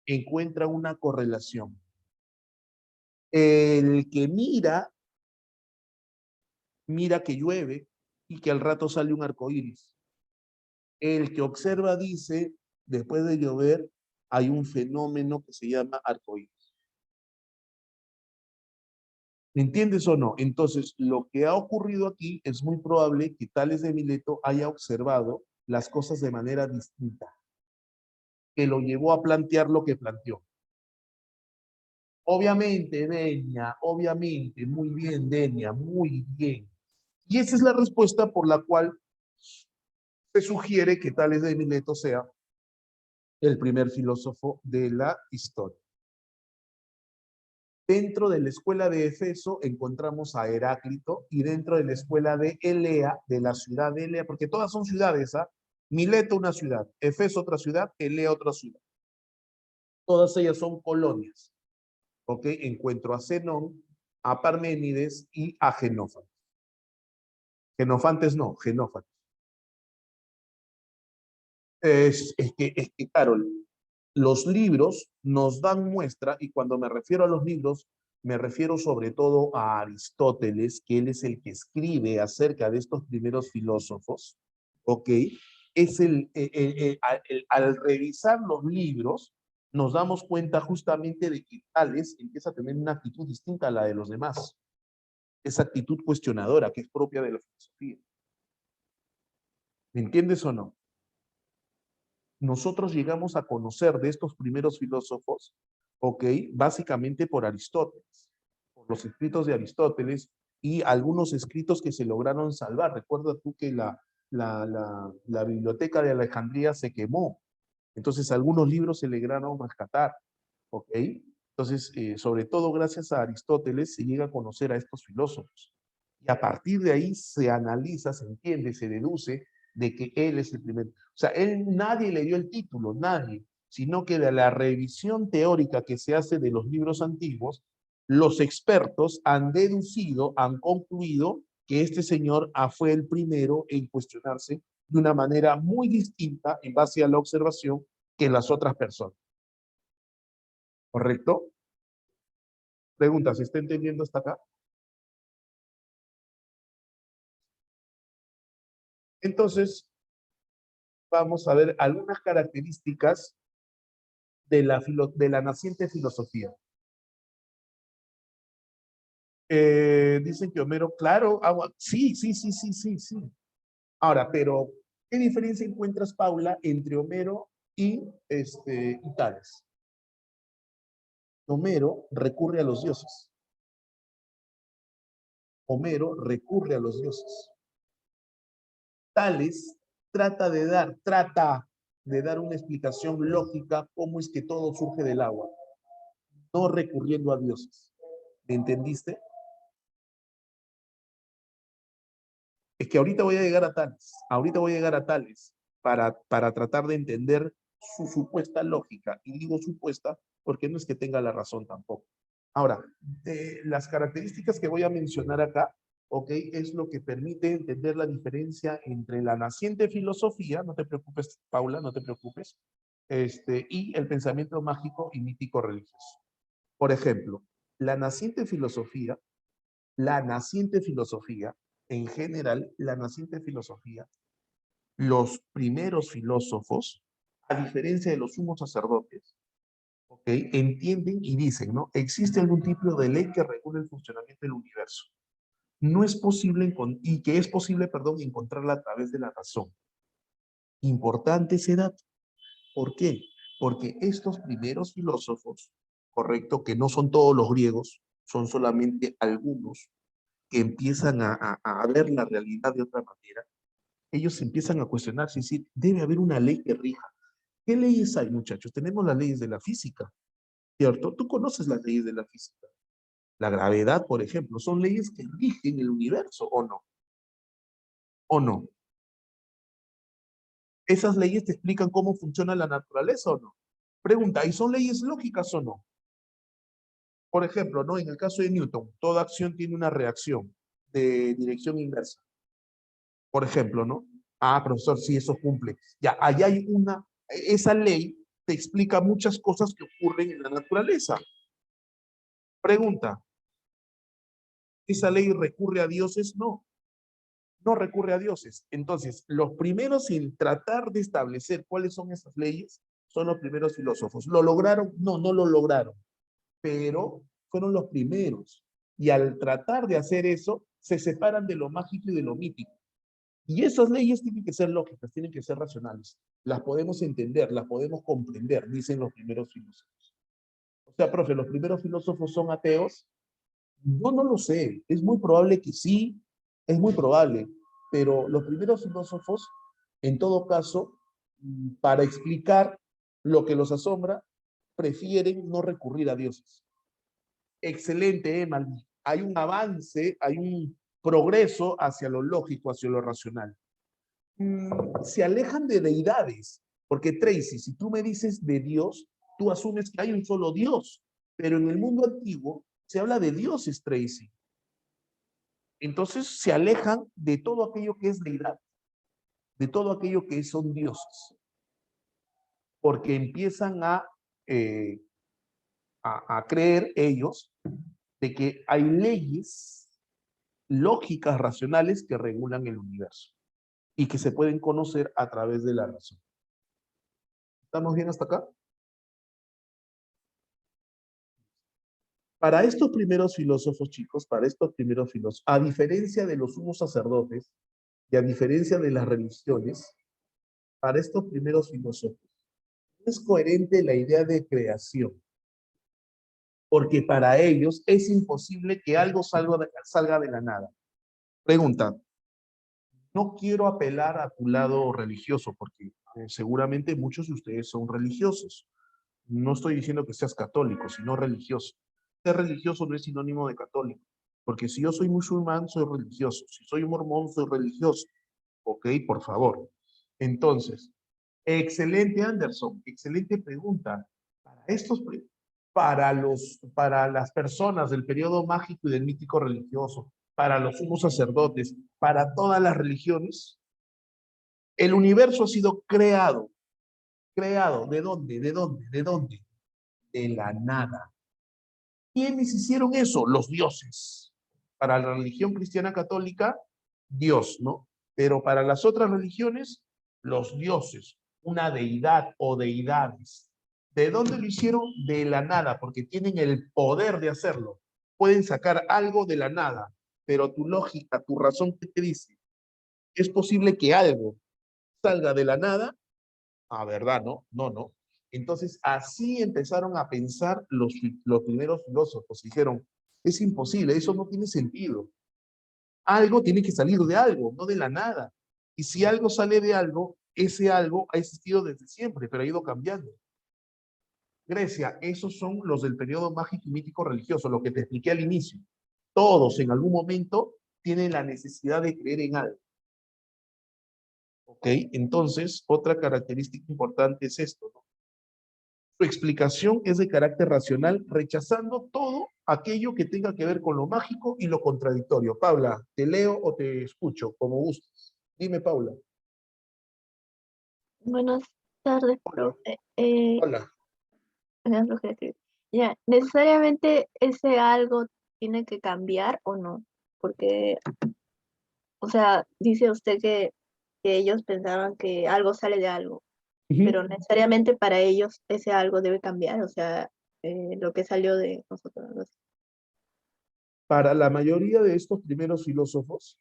encuentra una correlación. El que mira, mira que llueve y que al rato sale un arco iris. El que observa dice, después de llover, hay un fenómeno que se llama arco iris. ¿Me entiendes o no? Entonces, lo que ha ocurrido aquí es muy probable que Tales de Mileto haya observado las cosas de manera distinta, que lo llevó a plantear lo que planteó. Obviamente, Denia, obviamente, muy bien, Denia, muy bien. Y esa es la respuesta por la cual se sugiere que Tales de Mileto sea el primer filósofo de la historia. Dentro de la escuela de Efeso encontramos a Heráclito y dentro de la escuela de Elea, de la ciudad de Elea, porque todas son ciudades, ¿ah? Mileto una ciudad, Efeso otra ciudad, Elea otra ciudad. Todas ellas son colonias, ¿ok? Encuentro a Zenón, a Parménides y a Genófanes. Genofantes no, Genófanes. Claro, los libros nos dan muestra, y cuando me refiero a los libros, me refiero sobre todo a Aristóteles, que él es el que escribe acerca de estos primeros filósofos, ¿ok? Es al revisar los libros, nos damos cuenta justamente de que Tales empieza a tener una actitud distinta a la de los demás, esa actitud cuestionadora que es propia de la filosofía. ¿Me entiendes o no? Nosotros llegamos a conocer de estos primeros filósofos, ¿ok? Básicamente por Aristóteles, por los escritos de Aristóteles y algunos escritos que se lograron salvar. Recuerda tú que la biblioteca de Alejandría se quemó, entonces algunos libros se lograron rescatar, ¿ok? Entonces, sobre todo gracias a Aristóteles se llega a conocer a estos filósofos. Y a partir de ahí se analiza, se entiende, se deduce de que él es el primero. O sea, nadie le dio el título, nadie, sino que de la revisión teórica que se hace de los libros antiguos, los expertos han deducido, han concluido que este señor fue el primero en cuestionarse de una manera muy distinta en base a la observación que las otras personas. ¿Correcto? Pregunta, ¿se está entendiendo hasta acá? Entonces, vamos a ver algunas características de la naciente filosofía. Dicen que Homero, claro, sí, sí, sí, sí, sí, sí. Ahora, pero, ¿qué diferencia encuentras, Paula, entre Homero y Tales? Homero recurre a los dioses. Homero recurre a los dioses. Tales trata de dar una explicación lógica cómo es que todo surge del agua, no recurriendo a dioses. ¿Me entendiste? Es que ahorita voy a llegar a Tales para tratar de entender su supuesta lógica. Y digo supuesta porque no es que tenga la razón tampoco. Ahora, las características que voy a mencionar acá ¿ok? Es lo que permite entender la diferencia entre la naciente filosofía, no te preocupes, Paula, no te preocupes, y el pensamiento mágico y mítico religioso. Por ejemplo, la naciente filosofía, en general, la naciente filosofía, los primeros filósofos, a diferencia de los sumos sacerdotes, ¿ok? Entienden y dicen, ¿no? Existe algún tipo de ley que regula el funcionamiento del universo. No es posible, y que es posible, perdón, encontrarla a través de la razón. Importante ese dato. ¿Por qué? Porque estos primeros filósofos, correcto, que no son todos los griegos, son solamente algunos que empiezan a ver la realidad de otra manera, ellos empiezan a cuestionarse y decir, debe haber una ley que rija. ¿Qué leyes hay, muchachos? Tenemos las leyes de la física, ¿cierto? Tú conoces las leyes de la física. La gravedad, por ejemplo, son leyes que rigen el universo, ¿o no? ¿O no? ¿Esas leyes te explican cómo funciona la naturaleza o no? Pregunta, ¿y son leyes lógicas o no? Por ejemplo, ¿no? En el caso de Newton, toda acción tiene una reacción de dirección inversa. Por ejemplo, ¿no? Ah, profesor, sí, eso cumple. Ya, allá hay esa ley te explica muchas cosas que ocurren en la naturaleza. Pregunta, ¿esa ley recurre a dioses? No, no recurre a dioses. Entonces, los primeros en tratar de establecer cuáles son esas leyes son los primeros filósofos. ¿Lo lograron? No, no lo lograron, pero fueron los primeros. Y al tratar de hacer eso, se separan de lo mágico y de lo mítico. Y esas leyes tienen que ser lógicas, tienen que ser racionales. Las podemos entender, las podemos comprender, dicen los primeros filósofos. O sea, profe, ¿los primeros filósofos son ateos? Yo no lo sé. Es muy probable que sí, es muy probable. Pero los primeros filósofos, en todo caso, para explicar lo que los asombra, prefieren no recurrir a dioses. Excelente, Emma. Hay un avance, hay un progreso hacia lo lógico, hacia lo racional. Se alejan de deidades, porque Tracy, si tú me dices de Dios, tú asumes que hay un solo Dios, pero en el mundo antiguo se habla de dioses, Tracy. Entonces se alejan de todo aquello que es deidad, de todo aquello que son dioses, porque empiezan eh, a creer ellos de que hay leyes lógicas, racionales que regulan el universo y que se pueden conocer a través de la razón. ¿Estamos bien hasta acá? Para estos primeros filósofos, chicos, para estos primeros filósofos, a diferencia de los sumos sacerdotes y a diferencia de las religiones, para estos primeros filósofos es coherente la idea de creación, porque para ellos es imposible que algo salga de la nada. Pregunta, no quiero apelar a tu lado religioso, porque seguramente muchos de ustedes son religiosos. No estoy diciendo que seas católico, sino religioso. Ser religioso no es sinónimo de católico, porque si yo soy musulmán, soy religioso. Si soy mormón, soy religioso. ¿Ok? Por favor. Entonces, excelente, Anderson. Excelente pregunta. Para estos, para las personas del periodo mágico y del mítico religioso, para los sumos sacerdotes, para todas las religiones, el universo ha sido creado. ¿Creado? ¿De dónde? ¿De dónde? ¿De dónde? De la nada. ¿Quiénes hicieron eso? Los dioses. Para la religión cristiana católica, Dios, ¿no? Pero para las otras religiones, los dioses, una deidad o deidades. ¿De dónde lo hicieron? De la nada, porque tienen el poder de hacerlo. Pueden sacar algo de la nada, pero tu lógica, tu razón, ¿qué te dice? ¿Es posible que algo salga de la nada? Ah, ¿verdad? No, no, no. Entonces, así empezaron a pensar los primeros filósofos. Dijeron, es imposible, eso no tiene sentido. Algo tiene que salir de algo, no de la nada. Y si algo sale de algo, ese algo ha existido desde siempre, pero ha ido cambiando. Grecia, esos son los del periodo mágico y mítico religioso, lo que te expliqué al inicio. Todos en algún momento tienen la necesidad de creer en algo. ¿Ok? Entonces, otra característica importante es esto, ¿no? Su explicación es de carácter racional, rechazando todo aquello que tenga que ver con lo mágico y lo contradictorio. Paula, ¿te leo o te escucho? Como gustes. Dime, Paula. Buenas tardes, Hola. profe. Hola. Alejandro Gertrude. Ya, ¿necesariamente ese algo tiene que cambiar o no? Porque, o sea, dice usted que ellos pensaban que algo sale de algo, pero Ujú. necesariamente para ellos ese algo debe cambiar, o sea, lo que salió de nosotros. ¿No? Para la mayoría de estos primeros filósofos,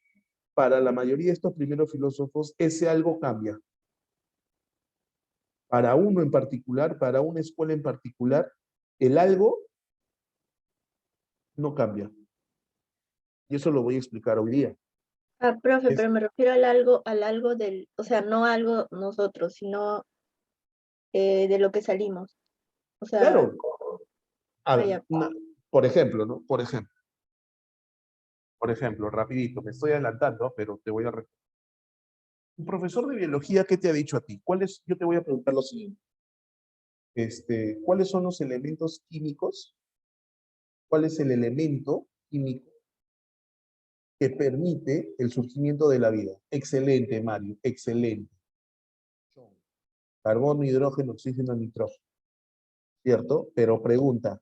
para la mayoría de estos primeros filósofos, ese algo cambia. Para uno en particular, para una escuela en particular, el algo no cambia. Y eso lo voy a explicar hoy día. Ah, profe, Es, pero me refiero al algo del, o sea, no algo nosotros, sino de lo que salimos. O sea, claro, a ver, allá. por ejemplo, ¿no? Por ejemplo, rapidito, me estoy adelantando, pero te voy a... Un profesor de biología, ¿qué te ha dicho a ti? Yo te voy a preguntar lo siguiente. ¿Cuáles son los elementos químicos? ¿Cuál es el elemento químico que permite el surgimiento de la vida? Excelente, Mario, excelente. Carbono, hidrógeno, oxígeno, nitrógeno, ¿cierto? Pero pregunta,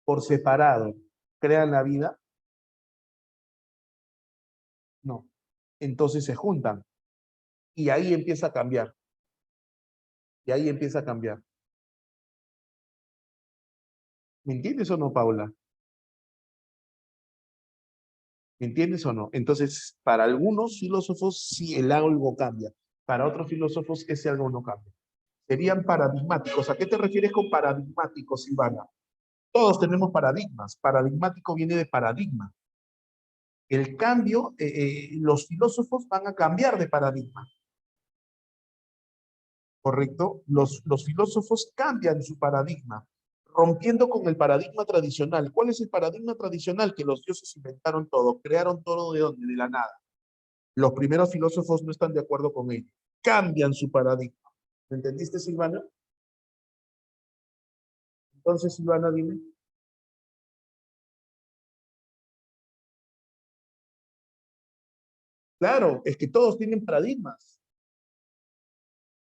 ¿por separado crean la vida? No. Entonces se juntan y ahí empieza a cambiar. Y ahí empieza a cambiar. ¿Me entiendes o no, Paula? ¿Me entiendes o no? Entonces, para algunos filósofos sí el algo cambia. Para otros filósofos ese algo no cambia. Serían paradigmáticos. ¿A qué te refieres con paradigmáticos, Silvana? Todos tenemos paradigmas. Paradigmático viene de paradigma. El cambio, los filósofos van a cambiar de paradigma, ¿correcto? Los filósofos cambian su paradigma, rompiendo con el paradigma tradicional. ¿Cuál es el paradigma tradicional? Que los dioses inventaron todo, crearon todo de dónde, de la nada. Los primeros filósofos no están de acuerdo con ello. Cambian su paradigma. ¿Me entendiste, Silvana? Entonces, Silvana, dime. Claro, es que todos tienen paradigmas.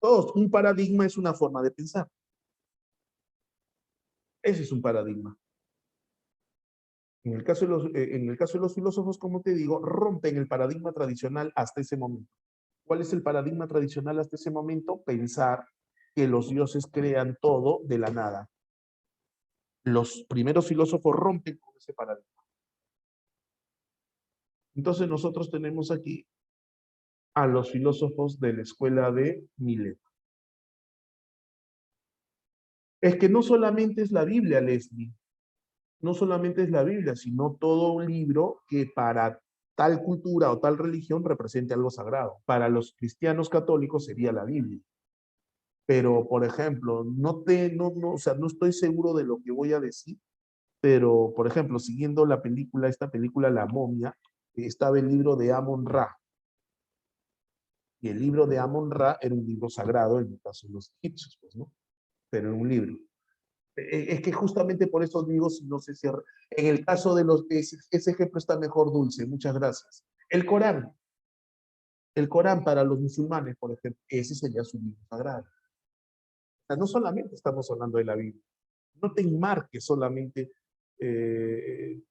Todos. Un paradigma es una forma de pensar. Ese es un paradigma. En el caso de los filósofos, como te digo, rompen el paradigma tradicional hasta ese momento. ¿Cuál es el paradigma tradicional hasta ese momento? Pensar que los dioses crean todo de la nada. Los primeros filósofos rompen con ese paradigma. Entonces nosotros tenemos aquí a los filósofos de la escuela de Mileto. Es que no solamente es la Biblia, Leslie, no solamente es la Biblia, sino todo un libro que para tal cultura o tal religión represente algo sagrado. Para los cristianos católicos sería la Biblia. Pero, por ejemplo, o sea, no estoy seguro de lo que voy a decir, pero, por ejemplo, siguiendo esta película La Momia, estaba el libro de Amon-Ra. Y el libro de Amon-Ra era un libro sagrado en el caso de los egipcios, pues, ¿no? Pero en un libro. Es que justamente por eso digo, si no sé si en el caso de ese ejemplo está mejor, Dulce, muchas gracias. El Corán para los musulmanes, por ejemplo, ese sería su libro sagrado. O sea, no solamente estamos hablando de la Biblia, no te enmarques solamente,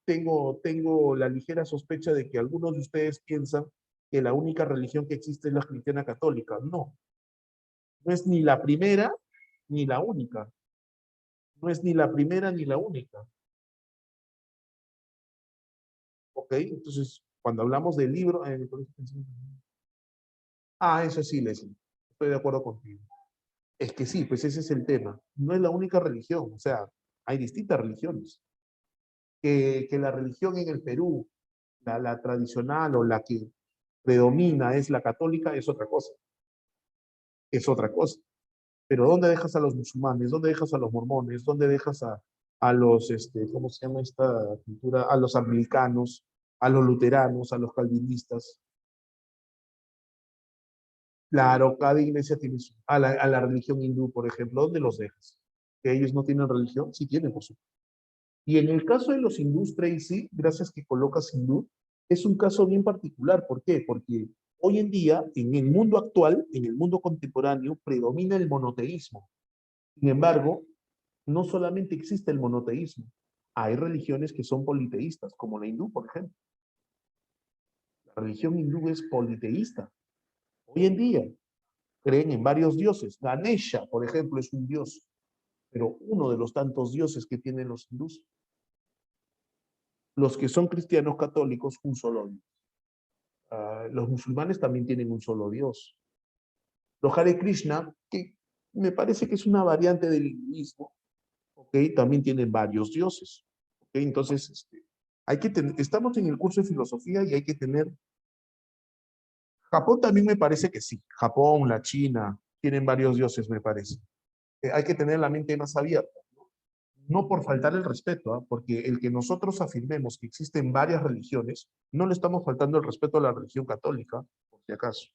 tengo la ligera sospecha de que algunos de ustedes piensan que la única religión que existe es la cristiana católica. No, no es ni la primera ni la única. No es ni la primera ni la única. ¿Ok? Entonces, cuando hablamos del libro... eso sí, Leslie, estoy de acuerdo contigo. Es que sí, pues ese es el tema. No es la única religión, o sea, hay distintas religiones. Que la religión en el Perú, la tradicional o la que predomina es la católica, es otra cosa. Es otra cosa. Pero ¿dónde dejas a los musulmanes? ¿Dónde dejas a los mormones? ¿Dónde dejas a los, ¿cómo se llama esta cultura? A los anglicanos, a los luteranos, a los calvinistas. Claro, cada iglesia tiene a la religión hindú, por ejemplo, ¿dónde los dejas? ¿Que ellos no tienen religión? Sí tienen, por supuesto. Y en el caso de los hindús, Tracy, gracias que colocas hindú, es un caso bien particular. ¿Por qué? Porque hoy en día, en el mundo actual, en el mundo contemporáneo, predomina el monoteísmo. Sin embargo, no solamente existe el monoteísmo, hay religiones que son politeístas, como la hindú, por ejemplo. La religión hindú es politeísta. Hoy en día creen en varios dioses. Ganesha, por ejemplo, es un dios, pero uno de los tantos dioses que tienen los hindús. Los que son cristianos católicos, un solo Dios. Los musulmanes también tienen un solo Dios. Los Hare Krishna, que me parece que es una variante del hinduismo, ¿okay? También tienen varios dioses. ¿Okay? Entonces, estamos en el curso de filosofía y hay que tener... Japón también me parece que sí. Japón, la China, tienen varios dioses, me parece. Hay que tener la mente más abierta. No por faltar el respeto, ¿ah? Porque el que nosotros afirmemos que existen varias religiones, no le estamos faltando el respeto a la religión católica, por si acaso.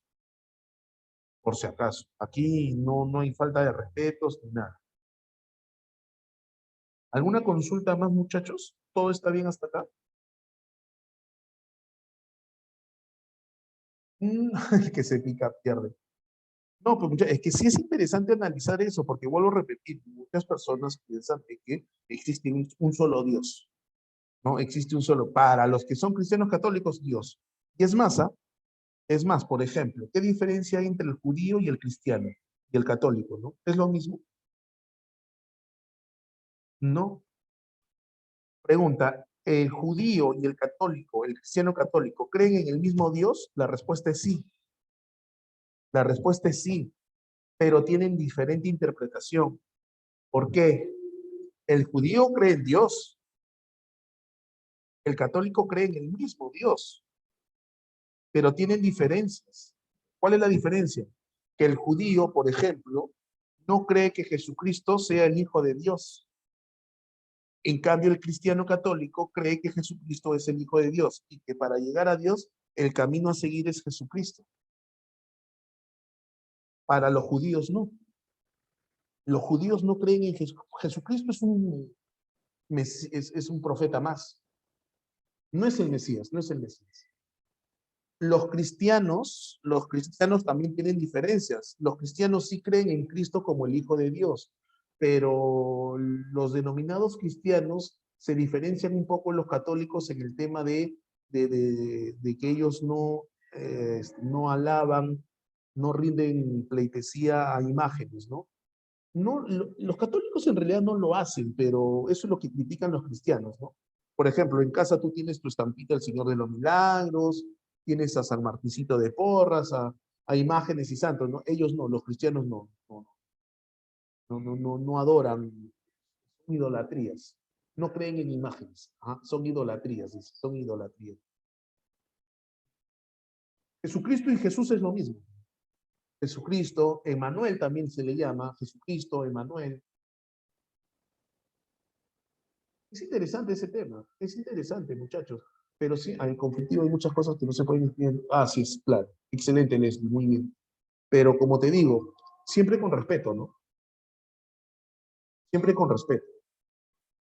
Por si acaso. Aquí no hay falta de respetos ni nada. ¿Alguna consulta más, muchachos? ¿Todo está bien hasta acá? El que se pica pierde. No, pues es que sí es interesante analizar eso, porque vuelvo a repetir, muchas personas piensan de que existe un solo Dios, ¿no? Existe un solo, para los que son cristianos católicos, Dios. Y es más, ¿ah? Es más, por ejemplo, ¿qué diferencia hay entre el judío y el cristiano y el católico, no? ¿Es lo mismo? No. Pregunta, ¿el judío y el católico, el cristiano católico, creen en el mismo Dios? La respuesta es sí. La respuesta es sí, pero tienen diferente interpretación. ¿Por qué? El judío cree en Dios, el católico cree en el mismo Dios, pero tienen diferencias. ¿Cuál es la diferencia? Que el judío, por ejemplo, no cree que Jesucristo sea el Hijo de Dios. En cambio, el cristiano católico cree que Jesucristo es el Hijo de Dios y que para llegar a Dios, el camino a seguir es Jesucristo. Para los judíos no. Los judíos no creen en Jesucristo. Jesucristo es un profeta más. No es el Mesías, no es el Mesías. Los cristianos también tienen diferencias. Los cristianos sí creen en Cristo como el Hijo de Dios, pero los denominados cristianos se diferencian un poco de los católicos en el tema de que ellos no alaban, no rinden pleitesía a imágenes, ¿no? Los católicos en realidad no lo hacen, pero eso es lo que critican los cristianos, ¿no? Por ejemplo, en casa tú tienes tu estampita del Señor de los Milagros, tienes a San Martincito de Porras, a imágenes y santos, ¿no? Ellos no, los cristianos no adoran, son idolatrías. No creen en imágenes, ¿ah? Son idolatrías, son idolatrías. Jesucristo y Jesús es lo mismo. Jesucristo, Emanuel también se le llama, Jesucristo, Emanuel. Es interesante ese tema, es interesante, muchachos. Pero sí, en conflictivo hay muchas cosas que no se pueden entender. Ah, sí, es claro. Excelente, Leslie, muy bien. Pero como te digo, siempre con respeto, ¿no? Siempre con respeto.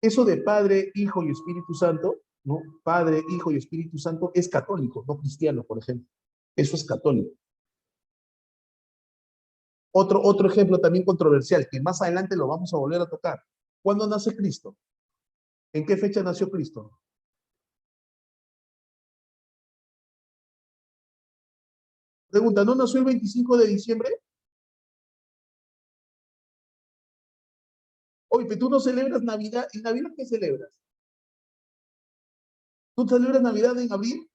Eso de Padre, Hijo y Espíritu Santo, ¿no? Padre, Hijo y Espíritu Santo es católico, no cristiano, por ejemplo. Eso es católico. Otro ejemplo también controversial, que más adelante lo vamos a volver a tocar. ¿Cuándo nace Cristo? ¿En qué fecha nació Cristo? Pregunta, ¿no nació el 25 de diciembre? Oye, pero tú no celebras Navidad. ¿En Navidad qué celebras? ¿Tú celebras Navidad en abril?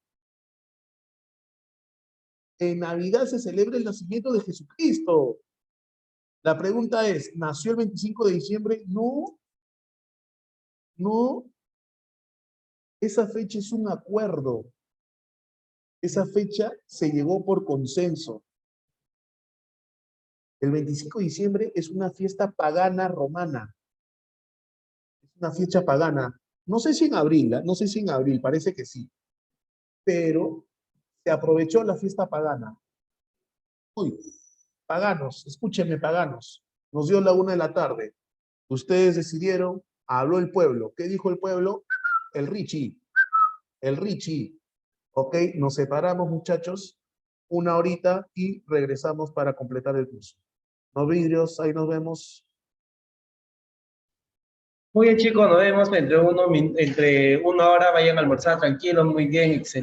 En Navidad se celebra el nacimiento de Jesucristo. La pregunta es, ¿nació el 25 de diciembre? No, no. Esa fecha es un acuerdo. Esa fecha se llegó por consenso. El 25 de diciembre es una fiesta pagana romana. Es una fecha pagana. No sé si en abril, ¿eh? No sé si en abril, parece que sí. Pero se aprovechó la fiesta pagana. Uy, paganos, escúchenme, paganos. Nos dio la 1 de la tarde. Ustedes decidieron, habló el pueblo. ¿Qué dijo el pueblo? El Richie. El Richie. Ok, nos separamos, muchachos, 1 horita y regresamos para completar el curso. No vidrios, ahí nos vemos. Muy bien, chicos, nos vemos entre 1 hora, vayan a almorzar tranquilos, muy bien, excelente.